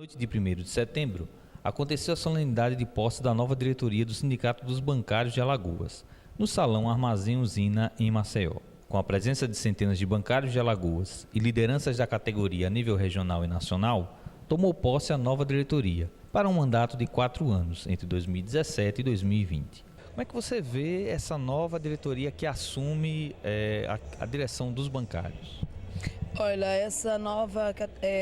Noite de 1º de setembro, aconteceu a solenidade de posse da nova diretoria do Sindicato dos Bancários de Alagoas, no Salão Armazém Usina, em Maceió. Com a presença de centenas de bancários de Alagoas e lideranças da categoria a nível regional e nacional, tomou posse a nova diretoria, para um mandato de 4 anos, entre 2017 e 2020. Como é que você vê essa nova diretoria que assume a direção dos bancários? Olha, essa nova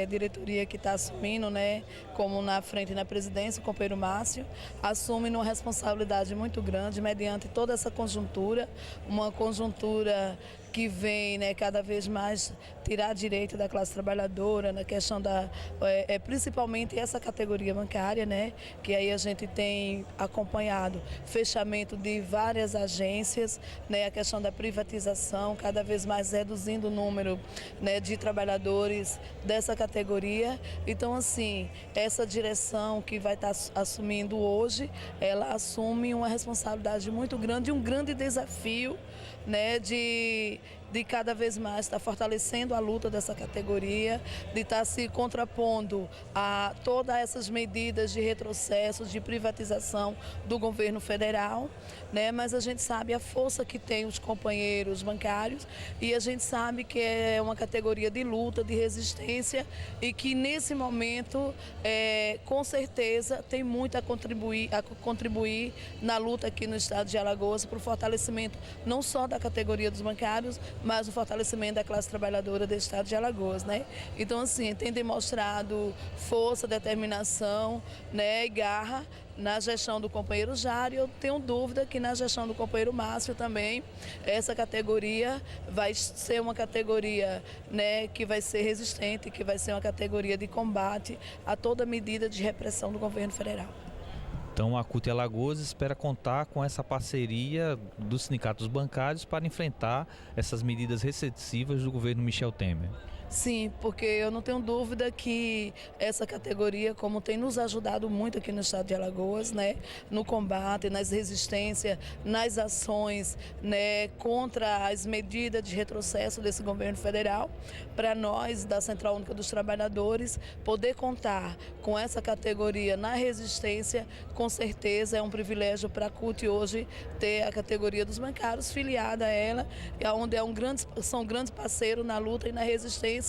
diretoria que está assumindo, né, como na frente na presidência, o companheiro Márcio, assume uma responsabilidade muito grande mediante toda essa conjuntura, uma conjuntura que vem, né, cada vez mais tirar direito da classe trabalhadora, na questão principalmente essa categoria bancária, né, que aí a gente tem acompanhado fechamento de várias agências, né, a questão da privatização, cada vez mais reduzindo o número, né, de trabalhadores dessa categoria. Então, assim, essa direção que vai estar assumindo hoje, ela assume uma responsabilidade muito grande, um grande desafio, né, de cada vez mais estar fortalecendo a luta dessa categoria, de estar se contrapondo a todas essas medidas de retrocesso, de privatização do governo federal, né? Mas a gente sabe a força que tem os companheiros bancários e a gente sabe que é uma categoria de luta, de resistência e que nesse momento, com certeza, tem muito a contribuir na luta aqui no estado de Alagoas para o fortalecimento não só da categoria dos bancários, mas o fortalecimento da classe trabalhadora do estado de Alagoas, né? Então, assim, tem demonstrado força, determinação, né, e garra na gestão do companheiro Jário. Eu tenho dúvida que na gestão do companheiro Márcio também, essa categoria vai ser uma categoria, né, que vai ser resistente, que vai ser uma categoria de combate a toda medida de repressão do governo federal. Então, a CUT Alagoas espera contar com essa parceria dos sindicatos bancários para enfrentar essas medidas restritivas do governo Michel Temer. Sim, porque eu não tenho dúvida que essa categoria, como tem nos ajudado muito aqui no estado de Alagoas, né, no combate, nas resistências, nas ações, né, contra as medidas de retrocesso desse governo federal, para nós da Central Única dos Trabalhadores, poder contar com essa categoria na resistência, com certeza é um privilégio para a CUT hoje ter a categoria dos bancários filiada a ela, onde são grandes parceiros na luta e na resistência.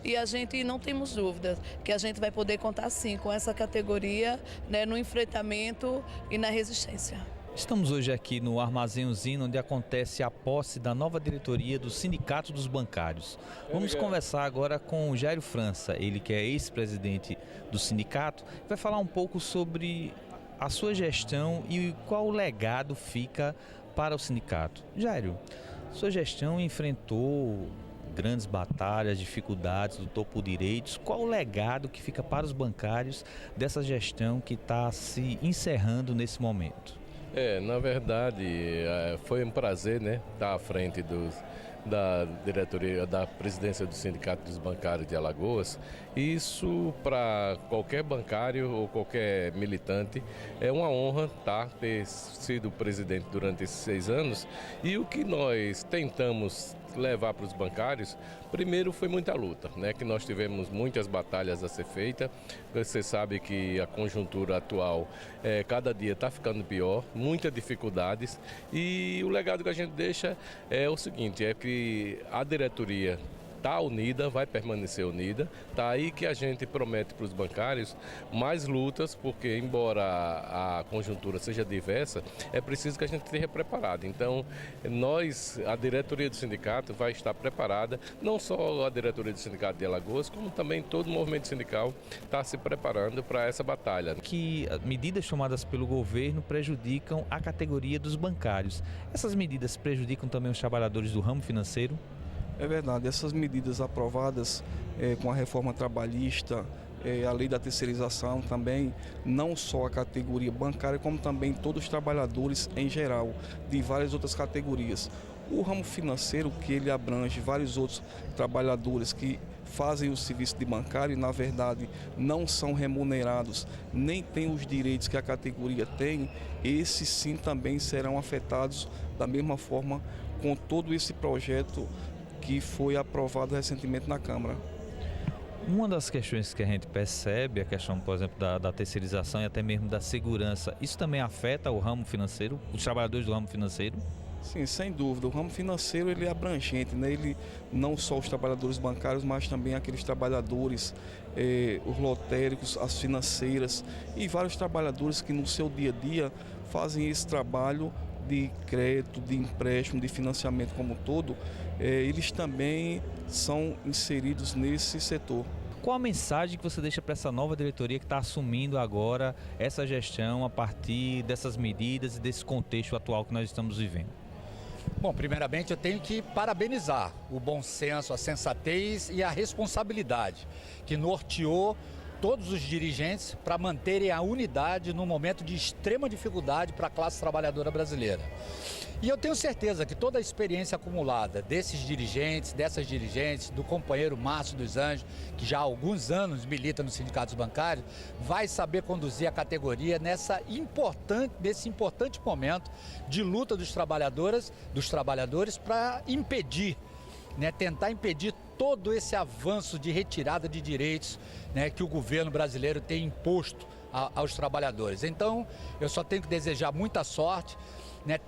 E a gente não temos dúvidas que a gente vai poder contar sim com essa categoria, né, no enfrentamento e na resistência. Estamos hoje aqui no Armazém Usina, onde acontece a posse da nova diretoria do Sindicato dos Bancários. Vamos conversar agora com o Jairo França, ele que é ex-presidente do sindicato, vai falar um pouco sobre a sua gestão e qual o legado fica para o sindicato. Jairo, sua gestão enfrentou grandes batalhas, dificuldades, lutou por direitos. Qual o legado que fica para os bancários dessa gestão que está se encerrando nesse momento? Na verdade, foi um prazer, né, estar à frente da diretoria, da presidência do Sindicato dos Bancários de Alagoas. Isso, para qualquer bancário ou qualquer militante, é uma honra ter sido presidente durante esses 6 anos. E o que nós tentamos levar para os bancários, primeiro foi muita luta, né? Que nós tivemos muitas batalhas a ser feitas. Você sabe que a conjuntura atual, cada dia está ficando pior, muitas dificuldades, e o legado que a gente deixa é o seguinte, é que a diretoria está unida, vai permanecer unida. Está aí que a gente promete para os bancários mais lutas, porque embora a conjuntura seja diversa, é preciso que a gente esteja preparado. Então, a diretoria do sindicato vai estar preparada, não só a diretoria do sindicato de Alagoas, como também todo o movimento sindical está se preparando para essa batalha. Que medidas tomadas pelo governo prejudicam a categoria dos bancários. Essas medidas prejudicam também os trabalhadores do ramo financeiro? É verdade, essas medidas aprovadas com a reforma trabalhista, a lei da terceirização também, não só a categoria bancária, como também todos os trabalhadores em geral, de várias outras categorias. O ramo financeiro, que ele abrange vários outros trabalhadores que fazem o serviço de bancário e, na verdade, não são remunerados, nem têm os direitos que a categoria tem, esses sim também serão afetados da mesma forma com todo esse projeto que foi aprovado recentemente na Câmara. Uma das questões que a gente percebe, a questão, por exemplo, da terceirização e até mesmo da segurança, isso também afeta o ramo financeiro, os trabalhadores do ramo financeiro? Sim, sem dúvida. O ramo financeiro ele é abrangente, né? Ele não só os trabalhadores bancários, mas também aqueles trabalhadores, os lotéricos, as financeiras e vários trabalhadores que no seu dia a dia fazem esse trabalho de crédito, de empréstimo, de financiamento como um todo, eles também são inseridos nesse setor. Qual a mensagem que você deixa para essa nova diretoria que está assumindo agora essa gestão a partir dessas medidas e desse contexto atual que nós estamos vivendo? Bom, primeiramente eu tenho que parabenizar o bom senso, a sensatez e a responsabilidade que norteou todos os dirigentes para manterem a unidade num momento de extrema dificuldade para a classe trabalhadora brasileira. E eu tenho certeza que toda a experiência acumulada desses dirigentes, dessas dirigentes, do companheiro Márcio dos Anjos, que já há alguns anos milita nos sindicatos bancários, vai saber conduzir a categoria nesse importante momento de luta dos trabalhadores para impedir, tentar impedir todo esse avanço de retirada de direitos, que o governo brasileiro tem imposto aos trabalhadores. Então, eu só tenho que desejar muita sorte,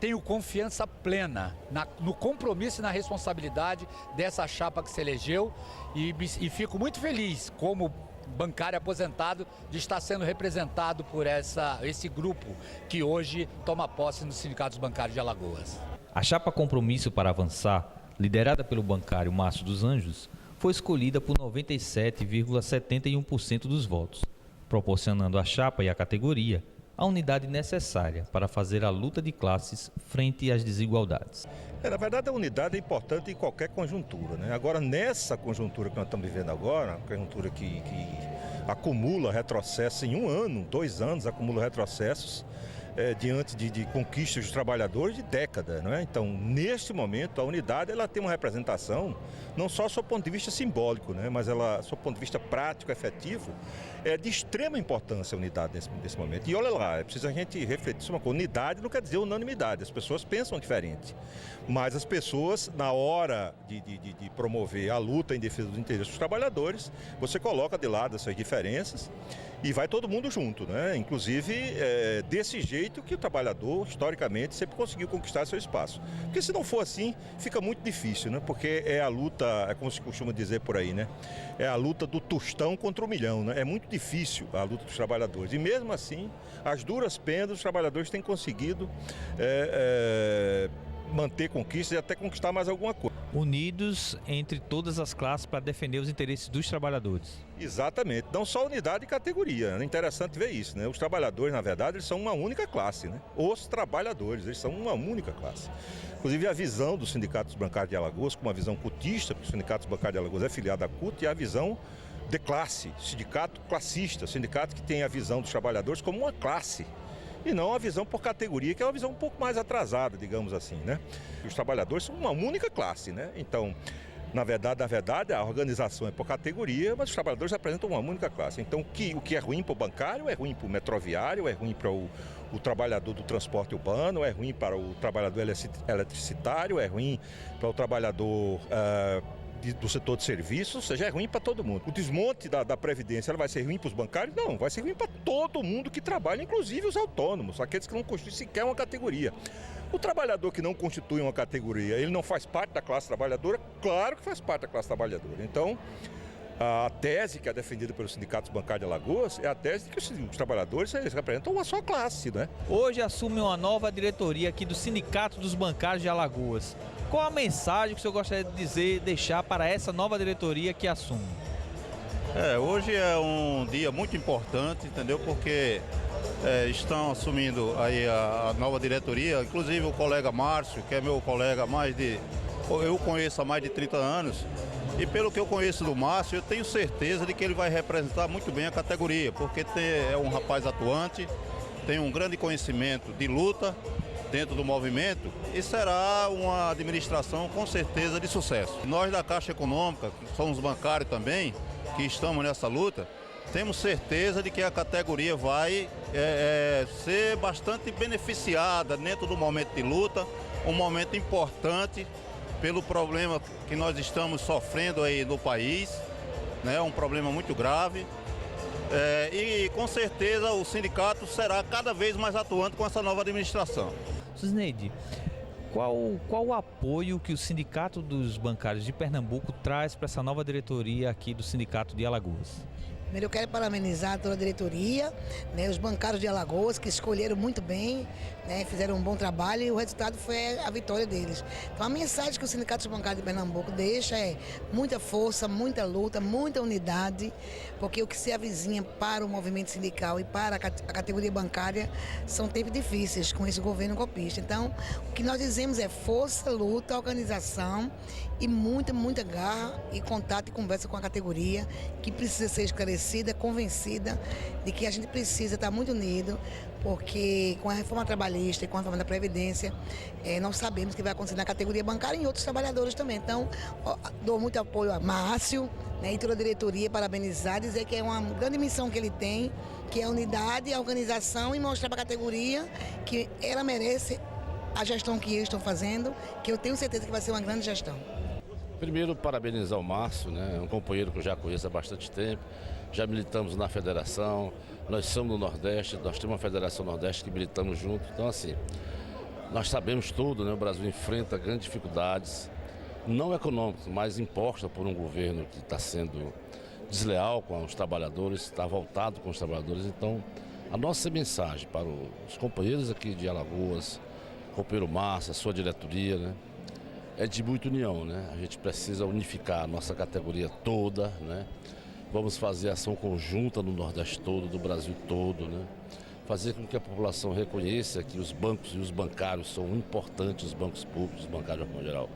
tenho confiança plena no compromisso e na responsabilidade dessa chapa que se elegeu e fico muito feliz como bancário aposentado de estar sendo representado por esse grupo que hoje toma posse nos sindicatos bancários de Alagoas. A chapa Compromisso para Avançar, liderada pelo bancário Márcio dos Anjos, foi escolhida por 97,71% dos votos, proporcionando à chapa e à categoria a unidade necessária para fazer a luta de classes frente às desigualdades. Na verdade, a unidade é importante em qualquer conjuntura, né? Agora, nessa conjuntura que nós estamos vivendo agora, uma conjuntura que acumula retrocessos em 1 ano, 2 anos, acumula retrocessos, diante de conquistas dos trabalhadores de décadas, não é? Então, neste momento, a unidade ela tem uma representação, não só do seu ponto de vista simbólico, né? Mas ela, do seu ponto de vista prático, efetivo, é de extrema importância a unidade nesse momento. E olha lá, é preciso a gente refletir sobre uma coisa. Unidade não quer dizer unanimidade, as pessoas pensam diferente. Mas as pessoas, na hora de promover a luta em defesa dos interesses dos trabalhadores, você coloca de lado essas diferenças e vai todo mundo junto, né? Inclusive, desse jeito que o trabalhador, historicamente, sempre conseguiu conquistar seu espaço. Porque se não for assim, fica muito difícil, né? Porque é a luta, é como se costuma dizer por aí, né? É a luta do tostão contra o milhão, né? É muito difícil a luta dos trabalhadores. E mesmo assim, as duras penas, os trabalhadores têm conseguido manter conquistas e até conquistar mais alguma coisa. Unidos entre todas as classes para defender os interesses dos trabalhadores. Exatamente, não só unidade e categoria, é interessante ver isso, né? Os trabalhadores, na verdade, eles são uma única classe, né? Os trabalhadores, eles são uma única classe. Inclusive a visão dos sindicatos bancários de Alagoas, com uma visão cutista, porque o sindicato bancário de Alagoas é filiado à CUT, e a visão de classe, sindicato classista, sindicato que tem a visão dos trabalhadores como uma classe. E não a visão por categoria, que é uma visão um pouco mais atrasada, digamos assim, né? Os trabalhadores são uma única classe, né? Então, na verdade, a organização é por categoria, mas os trabalhadores representam uma única classe. Então, o que é ruim para o bancário, é ruim para o metroviário, é ruim para o trabalhador do transporte urbano, é ruim para o trabalhador eletricitário, é ruim para o trabalhador do setor de serviços, ou seja, é ruim para todo mundo. O desmonte da Previdência ela vai ser ruim para os bancários? Não, vai ser ruim para todo mundo que trabalha, inclusive os autônomos, aqueles que não constituem sequer uma categoria. O trabalhador que não constitui uma categoria, ele não faz parte da classe trabalhadora? Claro que faz parte da classe trabalhadora. Então, a tese que é defendida pelos sindicatos bancários de Alagoas é a tese de que os trabalhadores eles representam uma só classe, né? Hoje assume uma nova diretoria aqui do Sindicato dos Bancários de Alagoas. Qual a mensagem que o senhor gostaria de deixar para essa nova diretoria que assume? Hoje é um dia muito importante, entendeu? Porque estão assumindo aí a nova diretoria, inclusive o colega Márcio, que é meu colega eu conheço há mais de 30 anos, e pelo que eu conheço do Márcio, eu tenho certeza de que ele vai representar muito bem a categoria, porque é um rapaz atuante, tem um grande conhecimento de luta dentro do movimento e será uma administração com certeza de sucesso. Nós da Caixa Econômica, que somos bancários também, que estamos nessa luta, temos certeza de que a categoria vai ser bastante beneficiada dentro do momento de luta, um momento importante pelo problema que nós estamos sofrendo aí no país, né? É um problema muito grave. E com certeza o sindicato será cada vez mais atuante com essa nova administração. Susneide, qual o apoio que o Sindicato dos Bancários de Pernambuco traz para essa nova diretoria aqui do Sindicato de Alagoas? Primeiro eu quero parabenizar toda a diretoria, né, os bancários de Alagoas que escolheram muito bem, né, fizeram um bom trabalho e o resultado foi a vitória deles. Então a mensagem que o Sindicato dos Bancários de Pernambuco deixa é muita força, muita luta, muita unidade, porque o que se avizinha para o movimento sindical e para a categoria bancária são tempos difíceis com esse governo golpista. Então o que nós dizemos é força, luta, organização e muita garra e contato e conversa com a categoria que precisa ser esclarecida, convencida de que a gente precisa estar muito unido, porque com a reforma trabalhista e com a reforma da Previdência, nós sabemos que vai acontecer na categoria bancária e em outros trabalhadores também. Então, dou muito apoio a Márcio, né, e toda a diretoria, parabenizar, dizer que é uma grande missão que ele tem, que é a unidade, a organização e mostrar para a categoria que ela merece a gestão que eles estão fazendo, que eu tenho certeza que vai ser uma grande gestão. Primeiro, parabenizar o Márcio, né? Um companheiro que eu já conheço há bastante tempo, já militamos na federação, nós somos do Nordeste, nós temos uma federação Nordeste que militamos junto, então assim, nós sabemos tudo, né? O Brasil enfrenta grandes dificuldades, não econômicas, mas impostas por um governo que está sendo desleal com os trabalhadores, está voltado com os trabalhadores, então a nossa mensagem para os companheiros aqui de Alagoas, o companheiro Márcio, a sua diretoria, né? É de muita união, né? A gente precisa unificar a nossa categoria toda, né? Vamos fazer ação conjunta no Nordeste todo, do Brasil todo, né? Fazer com que a população reconheça que os bancos e os bancários são importantes, os bancos públicos, os bancários de forma geral,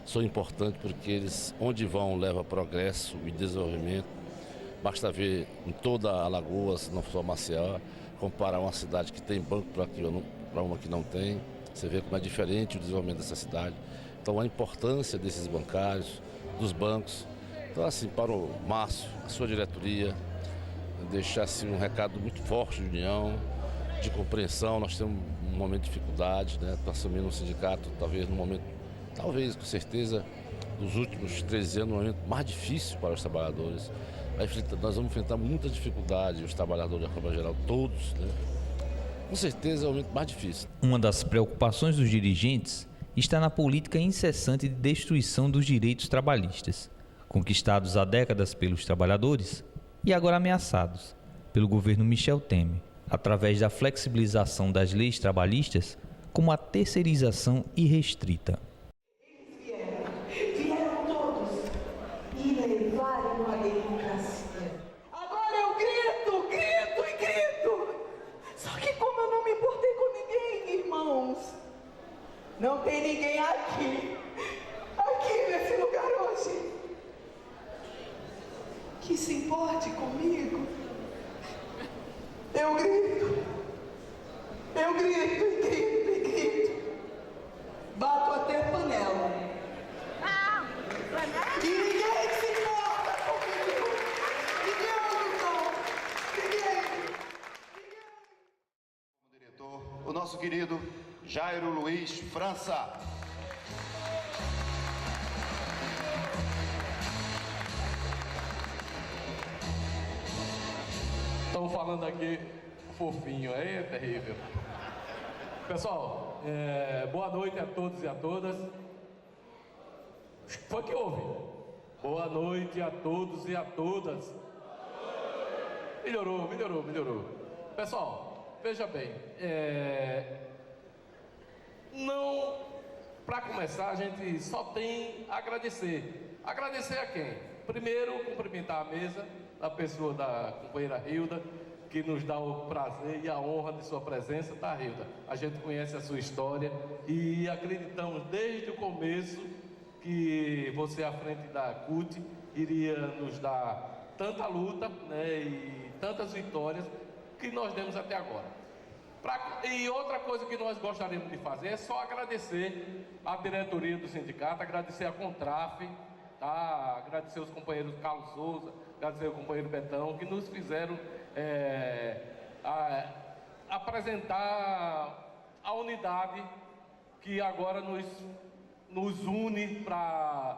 são importantes porque eles, onde vão, levam progresso e desenvolvimento. Basta ver em toda Alagoas, não só Maceió, comparar uma cidade que tem banco para uma que não tem, você vê como é diferente o desenvolvimento dessa cidade. Então a importância desses bancários, dos bancos. Então assim, para o Márcio, a sua diretoria, deixar assim, um recado muito forte de união, de compreensão. Nós temos um momento de dificuldade, né? Para assumir um sindicato, talvez no momento, talvez com certeza, dos últimos 13 anos, um momento mais difícil para os trabalhadores. Nós vamos enfrentar muita dificuldade, os trabalhadores de forma geral, todos, né? Com certeza é o momento mais difícil. Uma das preocupações dos dirigentes está na política incessante de destruição dos direitos trabalhistas, conquistados há décadas pelos trabalhadores e agora ameaçados pelo governo Michel Temer, através da flexibilização das leis trabalhistas, como a terceirização irrestrita. Vieram todos e levaram a democracia. Agora eu grito. Só que como eu não me importei com ninguém, irmãos, não tem ninguém aqui nesse lugar hoje, que se importe comigo. Eu grito. Bato até panela. E ninguém se importa comigo. Ninguém. Como diretor, o nosso querido Jairo Luiz França. Estão falando aqui fofinho, é terrível. Pessoal, boa noite a todos e a todas. Foi que houve? Boa noite a todos e a todas. Melhorou. Pessoal, veja bem, não, para começar, a gente só tem a agradecer. Agradecer a quem? Primeiro, cumprimentar a mesa, a pessoa da companheira Hilda, que nos dá o prazer e a honra de sua presença, tá, Hilda? A gente conhece a sua história e acreditamos desde o começo que você à frente da CUT iria nos dar tanta luta, né, e tantas vitórias que nós demos até agora. E outra coisa que nós gostaríamos de fazer é só agradecer a diretoria do sindicato, agradecer a Contraf, tá? Agradecer os companheiros Carlos Souza, agradecer o companheiro Betão, que nos fizeram apresentar a unidade que agora nos une para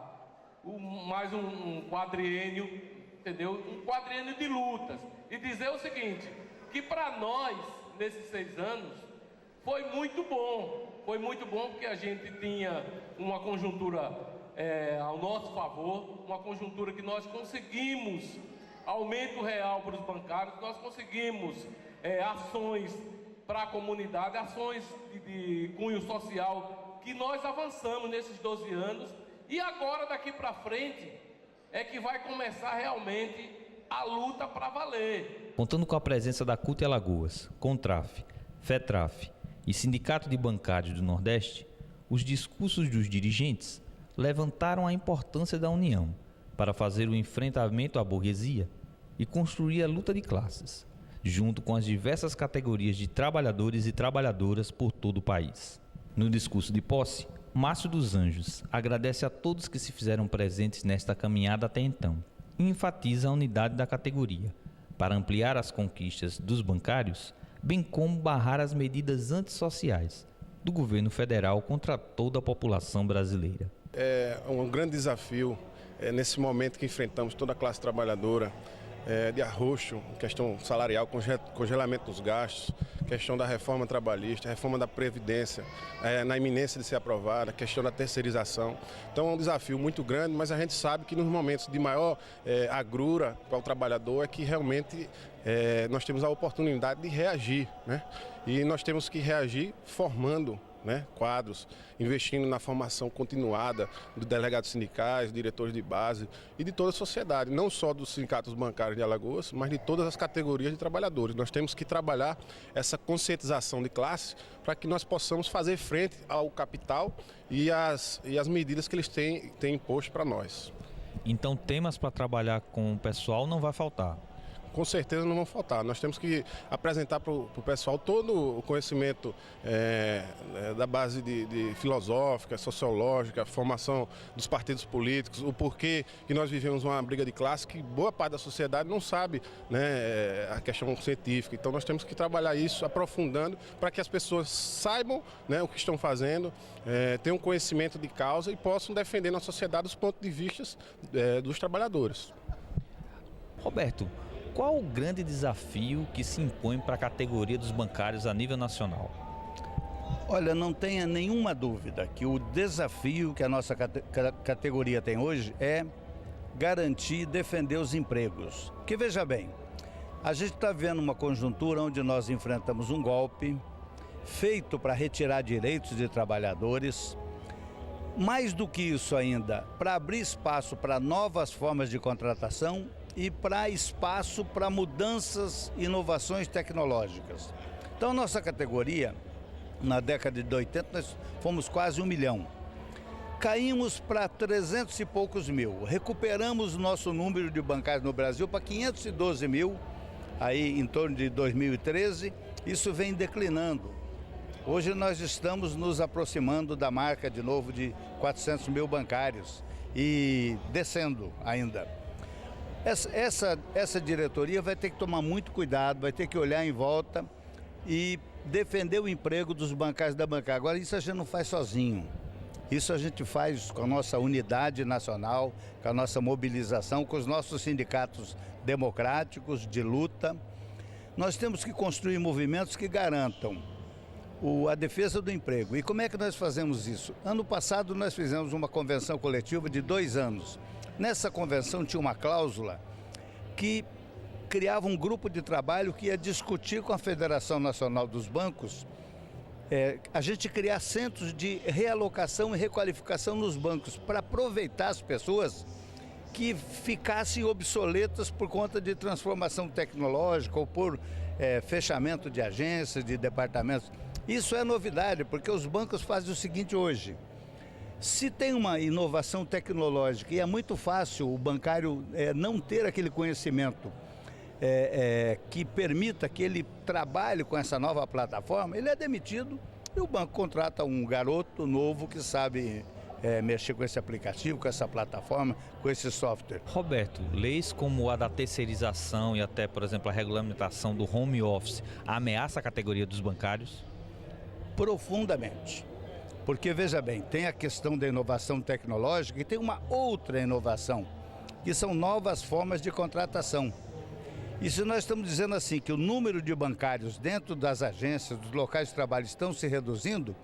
mais um quadriênio entendeu? Um quadriênio de lutas. E dizer o seguinte, que para nós, nesses 6 anos, foi muito bom porque a gente tinha uma conjuntura ao nosso favor, uma conjuntura que nós conseguimos aumento real para os bancários, nós conseguimos ações para a comunidade, ações de cunho social, que nós avançamos nesses 12 anos, e agora daqui para frente é que vai começar realmente a luta para valer. Contando com a presença da CUT Alagoas, CONTRAF, FETRAF e Sindicato de Bancários do Nordeste, os discursos dos dirigentes levantaram a importância da união para fazer o enfrentamento à burguesia e construir a luta de classes, junto com as diversas categorias de trabalhadores e trabalhadoras por todo o país. No discurso de posse, Márcio dos Anjos agradece a todos que se fizeram presentes nesta caminhada até então e enfatiza a unidade da categoria para ampliar as conquistas dos bancários, bem como barrar as medidas antissociais do governo federal contra toda a população brasileira. É um grande desafio nesse momento que enfrentamos toda a classe trabalhadora, de arroxo, questão salarial, congelamento dos gastos, questão da reforma trabalhista, reforma da Previdência, na iminência de ser aprovada, questão da terceirização. Então é um desafio muito grande, mas a gente sabe que nos momentos de maior agrura para o trabalhador é que realmente nós temos a oportunidade de reagir, né? E nós temos que reagir formando, né, quadros, investindo na formação continuada dos delegados sindicais, diretores de base e de toda a sociedade, não só dos sindicatos bancários de Alagoas, mas de todas as categorias de trabalhadores. Nós temos que trabalhar essa conscientização de classe para que nós possamos fazer frente ao capital e as medidas que eles têm imposto para nós. Então, temas para trabalhar com o pessoal não vai faltar? Com certeza não vão faltar. Nós temos que apresentar para o pessoal todo o conhecimento da base de filosófica, sociológica, formação dos partidos políticos, o porquê que nós vivemos uma briga de classe que boa parte da sociedade não sabe, né, a questão científica. Então nós temos que trabalhar isso aprofundando para que as pessoas saibam, né, o que estão fazendo, tenham conhecimento de causa e possam defender na sociedade os pontos de vista dos trabalhadores. Roberto, qual o grande desafio que se impõe para a categoria dos bancários a nível nacional? Olha, não tenha nenhuma dúvida que o desafio que a nossa categoria tem hoje é garantir e defender os empregos. Porque veja bem, a gente está vendo uma conjuntura onde nós enfrentamos um golpe feito para retirar direitos de trabalhadores. Mais do que isso ainda, para abrir espaço para novas formas de contratação e para espaço para mudanças e inovações tecnológicas. Então, nossa categoria, na década de 80, nós fomos quase 1 milhão. Caímos para 300 e poucos mil. Recuperamos o nosso número de bancários no Brasil para 512 mil, aí em torno de 2013. Isso vem declinando. Hoje nós estamos nos aproximando da marca, de novo, de 400 mil bancários e descendo ainda. Essa diretoria vai ter que tomar muito cuidado, vai ter que olhar em volta e defender o emprego dos bancários da bancária. Agora, isso a gente não faz sozinho. Isso a gente faz com a nossa unidade nacional, com a nossa mobilização, com os nossos sindicatos democráticos de luta. Nós temos que construir movimentos que garantam a defesa do emprego. E como é que nós fazemos isso? Ano passado nós fizemos uma convenção coletiva de 2 anos. Nessa convenção tinha uma cláusula que criava um grupo de trabalho que ia discutir com a Federação Nacional dos Bancos a gente criar centros de realocação e requalificação nos bancos para aproveitar as pessoas que ficassem obsoletas por conta de transformação tecnológica ou por fechamento de agências, de departamentos. Isso é novidade, porque os bancos fazem o seguinte hoje. Se tem uma inovação tecnológica e é muito fácil o bancário não ter aquele conhecimento que permita que ele trabalhe com essa nova plataforma, ele é demitido e o banco contrata um garoto novo que sabe mexer com esse aplicativo, com essa plataforma, com esse software. Roberto, leis como a da terceirização e até, por exemplo, a regulamentação do home office ameaça a categoria dos bancários? Profundamente. Porque, veja bem, tem a questão da inovação tecnológica e tem uma outra inovação, que são novas formas de contratação. E se nós estamos dizendo assim que o número de bancários dentro das agências, dos locais de trabalho estão se reduzindo,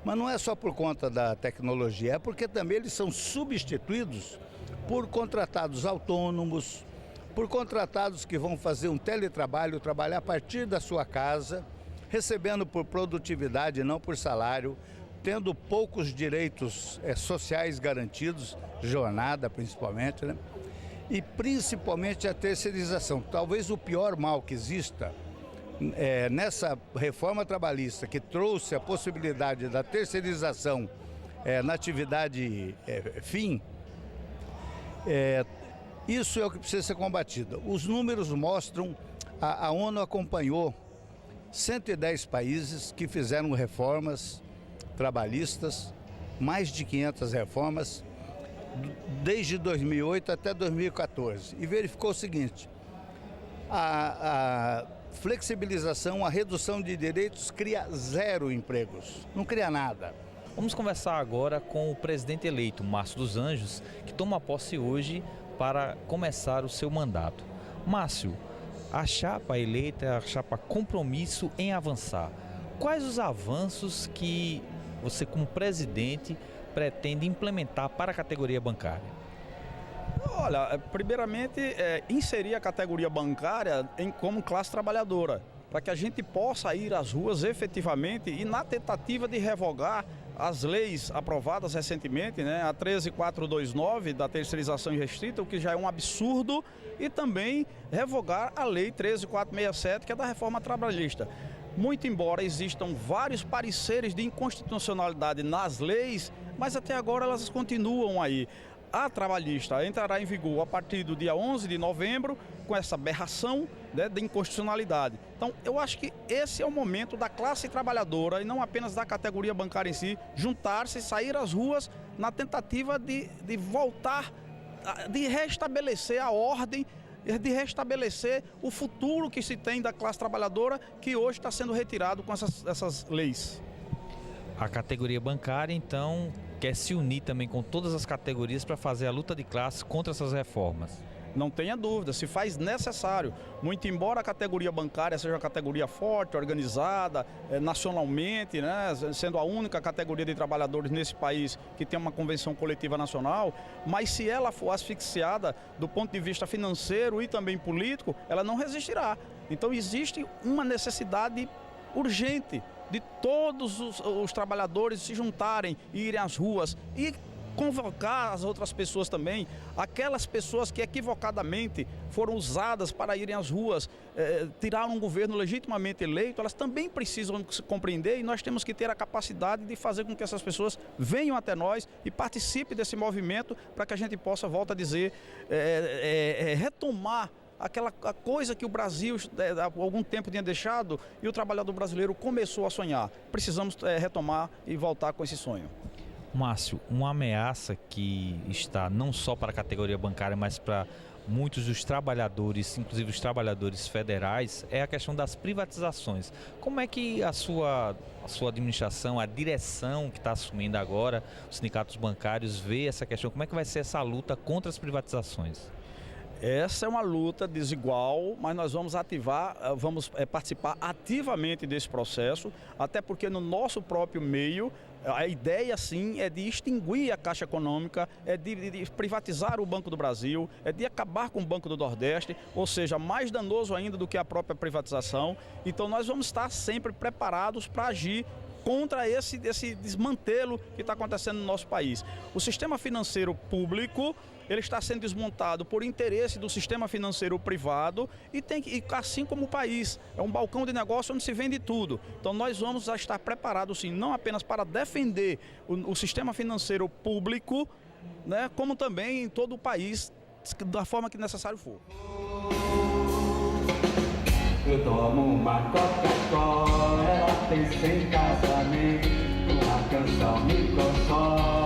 mas não é só por conta da tecnologia, é porque também eles são substituídos por contratados autônomos, por contratados que vão fazer um teletrabalho, trabalhar a partir da sua casa, recebendo por produtividade, não por salário, tendo poucos direitos sociais garantidos, jornada principalmente, né? E principalmente a terceirização. Talvez o pior mal que exista nessa reforma trabalhista, que trouxe a possibilidade da terceirização na atividade fim, isso é o que precisa ser combatido. Os números mostram, a ONU acompanhou 110 países que fizeram reformas trabalhistas, mais de 500 reformas, desde 2008 até 2014, e verificou o seguinte: a flexibilização, a redução de direitos cria 0 empregos, não cria nada. Vamos conversar agora com o presidente eleito, Márcio dos Anjos, que toma posse hoje para começar o seu mandato. Márcio, a chapa eleita é a chapa Compromisso em Avançar. Quais os avanços que você, como presidente, pretende implementar para a categoria bancária? Olha, primeiramente, inserir a categoria bancária como classe trabalhadora, para que a gente possa ir às ruas efetivamente e na tentativa de revogar as leis aprovadas recentemente, né, a 13429 da terceirização irrestrita, o que já é um absurdo, e também revogar a lei 13467, que é da reforma trabalhista. Muito embora existam vários pareceres de inconstitucionalidade nas leis, mas até agora elas continuam aí. A trabalhista entrará em vigor a partir do dia 11 de novembro, com essa aberração, né, de inconstitucionalidade. Então, eu acho que esse é o momento da classe trabalhadora, e não apenas da categoria bancária em si, juntar-se e sair às ruas na tentativa de voltar, de restabelecer a ordem, de restabelecer o futuro que se tem da classe trabalhadora, que hoje está sendo retirado com essas leis. A categoria bancária, então, quer se unir também com todas as categorias para fazer a luta de classe contra essas reformas. Não tenha dúvida, se faz necessário. Muito embora a categoria bancária seja uma categoria forte, organizada, nacionalmente, né, sendo a única categoria de trabalhadores nesse país que tem uma convenção coletiva nacional, mas se ela for asfixiada do ponto de vista financeiro e também político, ela não resistirá. Então existe uma necessidade urgente de todos os trabalhadores se juntarem e irem às ruas e convocar as outras pessoas também, aquelas pessoas que equivocadamente foram usadas para irem às ruas, tirar um governo legitimamente eleito, elas também precisam se compreender, e nós temos que ter a capacidade de fazer com que essas pessoas venham até nós e participem desse movimento, para que a gente possa, volto a dizer, retomar aquela coisa que o Brasil há algum tempo tinha deixado e o trabalhador brasileiro começou a sonhar. Precisamos retomar e voltar com esse sonho. Márcio, uma ameaça que está não só para a categoria bancária, mas para muitos dos trabalhadores, inclusive os trabalhadores federais, é a questão das privatizações. Como é que a sua administração, a direção que está assumindo agora, os sindicatos bancários, vê essa questão? Como é que vai ser essa luta contra as privatizações? Essa é uma luta desigual, mas nós vamos participar ativamente desse processo, até porque no nosso próprio meio, a ideia sim é de extinguir a Caixa Econômica, é de privatizar o Banco do Brasil, é de acabar com o Banco do Nordeste, ou seja, mais danoso ainda do que a própria privatização. Então nós vamos estar sempre preparados para agir contra esse desmantelo que está acontecendo no nosso país. O sistema financeiro público, ele está sendo desmontado por interesse do sistema financeiro privado e assim como o país, é um balcão de negócio onde se vende tudo. Então nós vamos estar preparados sim, não apenas para defender o sistema financeiro público, né, como também em todo o país, da forma que necessário for. Eu tomo uma Coca-Cola, ela tem sem casamento, uma canção me consola.